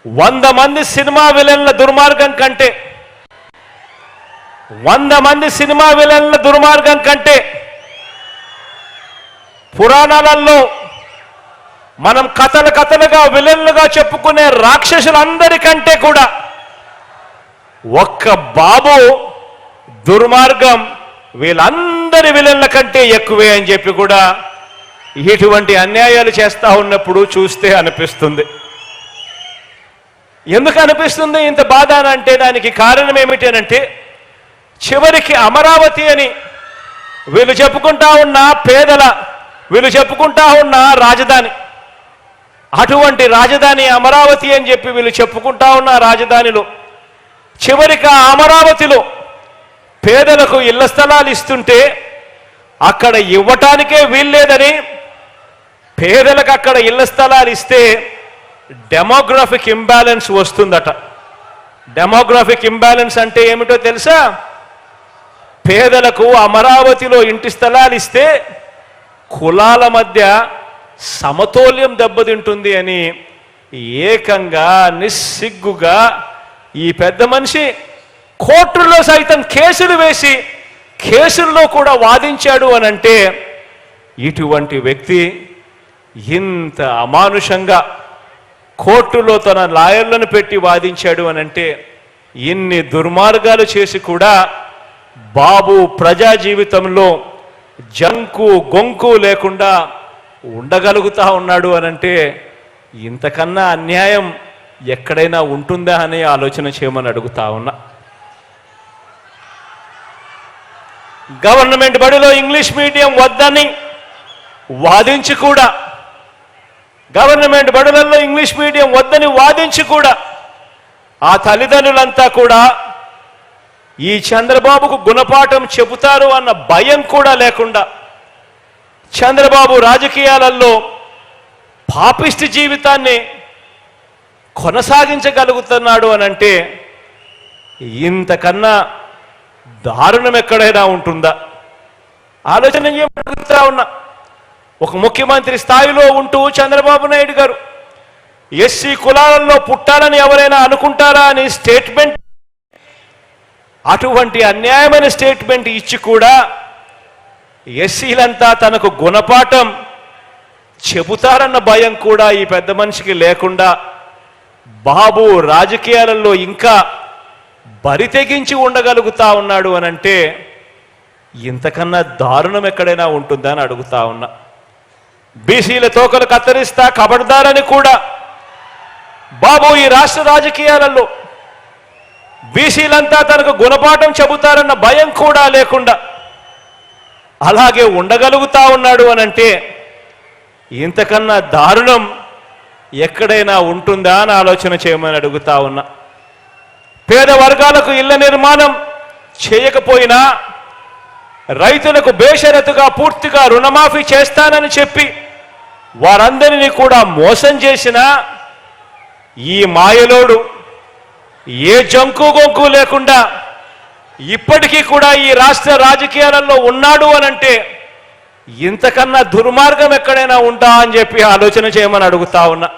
100 మంది సినిమా విలన్ల దుర్మార్గం కంటే 100 మంది సినిమా విలన్ల దుర్మార్గం కంటే పురాణాలలో మనం కథలుగా విలన్లుగా చెప్పుకునే రాక్షసులందరికంటే కూడా ఒక్క బాబు దుర్మార్గం వీళ్ళందరి విలన్ల కంటే ఎక్కువే అని చెప్పి కూడా ఇటువంటి అన్యాయాలు చేస్తా ఉన్నప్పుడు చూస్తే అనిపిస్తుంది. ఎందుకు అనిపిస్తుంది ఇంత బాధ అంటే దానికి కారణం ఏమిటి అంటే చివరికి అమరావతి అని వీళ్ళు చెప్పుకుంటా ఉన్న వీళ్ళు చెప్పుకుంటా ఉన్న రాజధాని, అటువంటి రాజధాని అమరావతి అని చెప్పి వీళ్ళు చెప్పుకుంటా ఉన్న రాజధానిలో చివరికి అమరావతిలో పేదలకు ఇళ్ల స్థలాలు ఇస్తుంటే అక్కడ ఇవ్వటానికే వీల్లేదని పేదలకు అక్కడ ఇళ్ల స్థలాలు ఇస్తే డెమోగ్రఫిక్ ఇంబ్యాలెన్స్ వస్తుందట. డెమోగ్రఫిక్ ఇంబ్యాలెన్స్ అంటే ఏమిటో తెలుసా? పేదలకు అమరావతిలో ఇంటి స్థలాలు ఇస్తే కులాల మధ్య సమతౌల్యం దెబ్బతింటుంది అని ఏకంగా నిస్సిగ్గుగా ఈ పెద్ద మనిషి కోర్టుల్లో సైతం కేసులు వేసి కేసుల్లో కూడా వాదించాడు అని అంటే ఇటువంటి వ్యక్తి ఇంత అమానుషంగా కోర్టులో తన లాయర్లను పెట్టి వాదించాడు అని అంటే ఇన్ని దుర్మార్గాలు చేసి కూడా బాబు ప్రజా జీవితంలో జంకు గొంకు లేకుండా ఉండగలుగుతా ఉన్నాడు అనంటే ఇంతకన్నా అన్యాయం ఎక్కడైనా ఉంటుందా అనే ఆలోచన చేయమని అడుగుతా ఉన్నా. గవర్నమెంట్ బడిలో ఇంగ్లీష్ మీడియం వద్దని వాదించి కూడా గవర్నమెంట్ బడులలో ఇంగ్లీష్ మీడియం వద్దని వాదించి కూడా ఆ తల్లిదండ్రులంతా కూడా ఈ చంద్రబాబుకు గుణపాఠం చెబుతారు అన్న భయం కూడా లేకుండా చంద్రబాబు రాజకీయాలలో పాపిష్టి జీవితాన్ని కొనసాగించగలుగుతున్నాడు అనంటే ఇంతకన్నా దారుణం ఎక్కడైనా ఉంటుందా? ఆలోచన చేయబడుతూ ఉన్నా. ఒక ముఖ్యమంత్రి స్థాయిలో ఉంటూ చంద్రబాబు నాయుడు గారు ఎస్సీ కులాలలో పుట్టాలని ఎవరైనా అనుకుంటారా అని స్టేట్మెంట్, అటువంటి అన్యాయమైన స్టేట్మెంట్ ఇచ్చి కూడా ఎస్సీలంతా తనకు గుణపాఠం చెబుతారన్న భయం కూడా ఈ పెద్ద మనిషికి లేకుండా బాబు రాజకీయాలలో ఇంకా బరి తెగించి ఉండగలుగుతా ఉన్నాడు అనంటే ఇంతకన్నా దారుణం ఎక్కడైనా ఉంటుందా అని అడుగుతా ఉన్నా. బీసీల తోకలు కత్తిరిస్తా కబడ్దారని కూడా బాబు ఈ రాష్ట్ర రాజకీయాలలో బీసీలంతా తనకు గుణపాఠం చెబుతారన్న భయం కూడా లేకుండా అలాగే ఉండగలుగుతా ఉన్నాడు అనంటే ఇంతకన్నా దారుణం ఎక్కడైనా ఉంటుందా అని ఆలోచన చేయమని అడుగుతా ఉన్నా. పేద వర్గాలకు ఇళ్ల నిర్మాణం చేయకపోయినా రైతులకు బేషరతుగా పూర్తిగా రుణమాఫీ చేస్తానని చెప్పి వారందరినీ కూడా మోసం చేసిన ఈ మాయలోడు ఏ జంకు గొంకు లేకుండా ఇప్పటికీ కూడా ఈ రాష్ట్ర రాజకీయాలలో ఉన్నాడు అనంటే ఇంతకన్నా దుర్మార్గం ఎక్కడైనా ఉంటా అని చెప్పి ఆలోచన చేయమని అడుగుతా ఉన్నా.